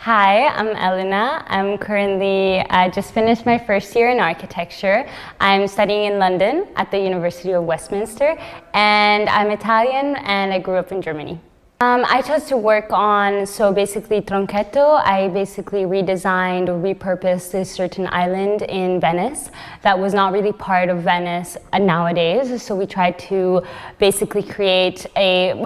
Hi, I'm Elena. I'm currently just finished my first year in architecture. I'm studying in London at the University of Westminster, and I'm Italian and I grew up in Germany. I chose to work on, basically Tronchetto. I basically redesigned or repurposed a certain island in Venice that was not really part of Venice nowadays. So we tried to basically create a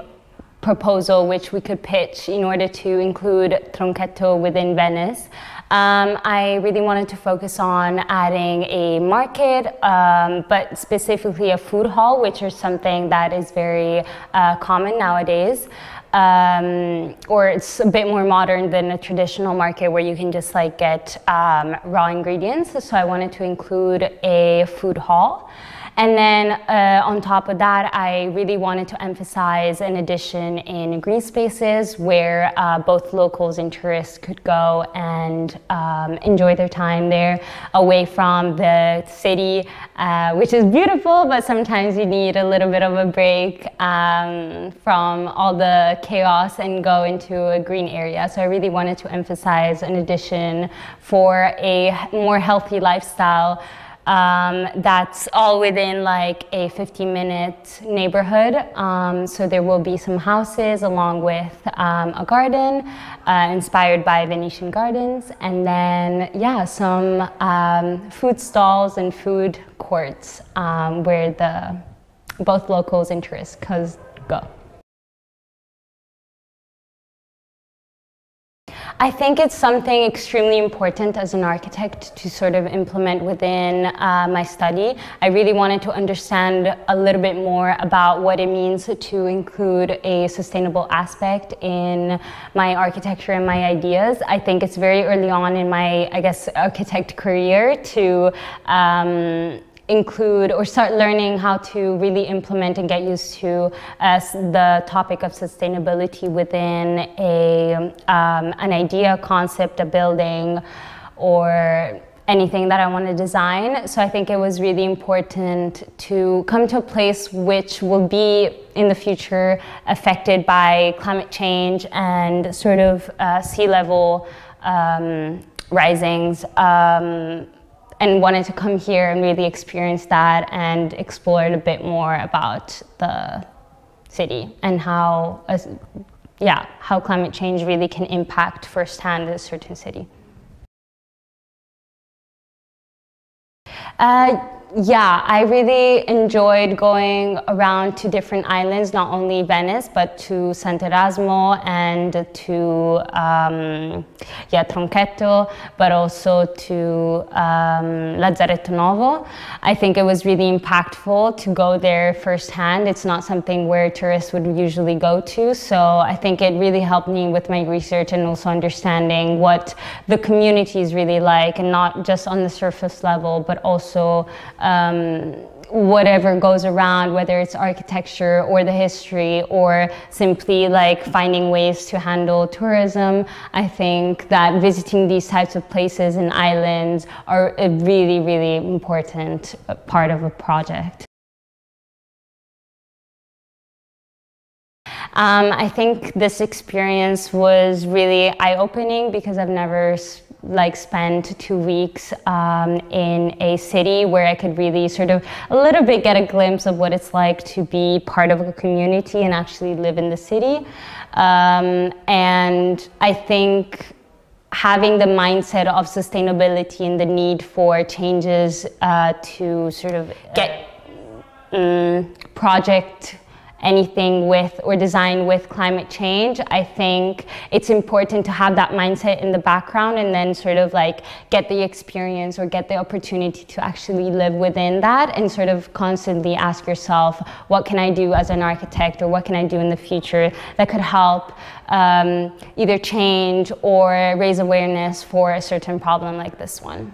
proposal which we could pitch in order to include Tronchetto within Venice. I really wanted to focus on adding a market, but specifically a food hall, which is something that is very common nowadays. Or it's a bit more modern than a traditional market where you can just like get raw ingredients. So I wanted to include a food hall. And then on top of that, I really wanted to emphasize an addition in green spaces where both locals and tourists could go and enjoy their time there away from the city, which is beautiful, but sometimes you need a little bit of a break from all the chaos and go into a green area. So I really wanted to emphasize an addition for a more healthy lifestyle. That's all within like a 15-minute neighborhood. So there will be some houses along with a garden inspired by Venetian gardens, and then some food stalls and food courts where both locals and tourists go. I think it's something extremely important as an architect to sort of implement within my study. I really wanted to understand a little bit more about what it means to include a sustainable aspect in my architecture and my ideas. I think it's very early on in my, architect career to include or start learning how to really implement and get used to the topic of sustainability within an idea, concept, a building, or anything that I want to design. So I think it was really important to come to a place which will be in the future affected by climate change and sort of sea level risings. And wanted to come here and really experience that and explore a bit more about the city and how climate change really can impact firsthand a certain city. I really enjoyed going around to different islands, not only Venice, but to Sant'Erasmo and to Tronchetto, but also to Lazzaretto Nuovo. I think it was really impactful to go there firsthand. It's not something where tourists would usually go to, so I think it really helped me with my research and also understanding what the community is really like, and not just on the surface level, but also whatever goes around, whether it's architecture or the history or simply like finding ways to handle tourism. I think that visiting these types of places and islands are a really, really important part of a project. I think this experience was really eye-opening because I've never spent 2 weeks in a city where I could really sort of a little bit get a glimpse of what it's like to be part of a community and actually live in the city. And I think having the mindset of sustainability and the need for changes to sort of get project anything with or design with climate change, I think it's important to have that mindset in the background and then sort of like get the experience or get the opportunity to actually live within that and sort of constantly ask yourself, what can I do as an architect or what can I do in the future that could help either change or raise awareness for a certain problem like this one.